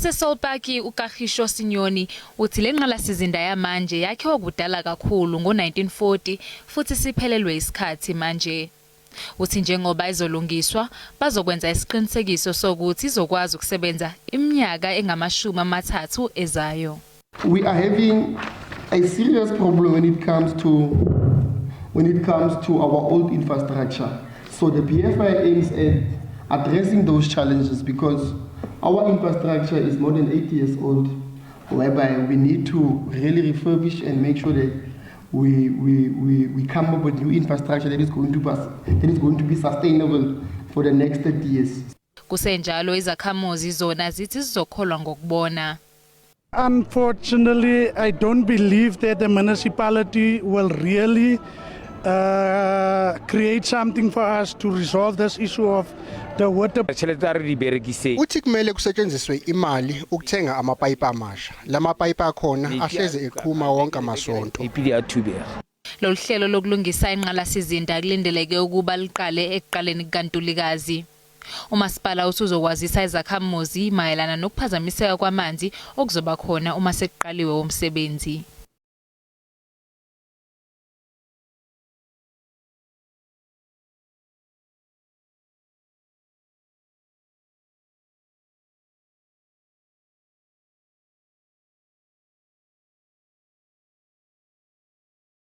Wasesol Platjie uKagisho Sinyoni uthi le ngqalasizinda yamanje yakhiwa kudala kakhulu ngo-1940 futhi siphelelwe isikhathi manje. Uthi njengoba izolungiswa bazokwenza isiqinisekiso sokuthi izokwazi ukusebenza iminyaka engama-30 ezayo. We are having a serious problem when it comes to our old infrastructure. So the BFI aims at addressing those challenges because our infrastructure is more than 80 years old, whereby we need to really refurbish and make sure that we come up with new infrastructure that is going to be sustainable for the next 30 years. Kusenjalo izakhamuzi zona zithi zizokholwa ngokubona. Unfortunately, I don't believe that the municipality will really create something for us to resolve this issue of the water. Uthi kumele kusetshenziswe imali ukuthenga amapayipi amasha. Lamapayipi akhona ahleze eqhuma wonke amasonto. Lolu hlelo lokulungisa ingqalasizinda kulindeleke ukuba liqale ekuqaleni kukaNtulikazi. Umasipala usuzokwazisa izakhamuzi mayelana nokuphazamiseka kwamanzi okuzoba khona uma sekuqaliwe umsebenzi.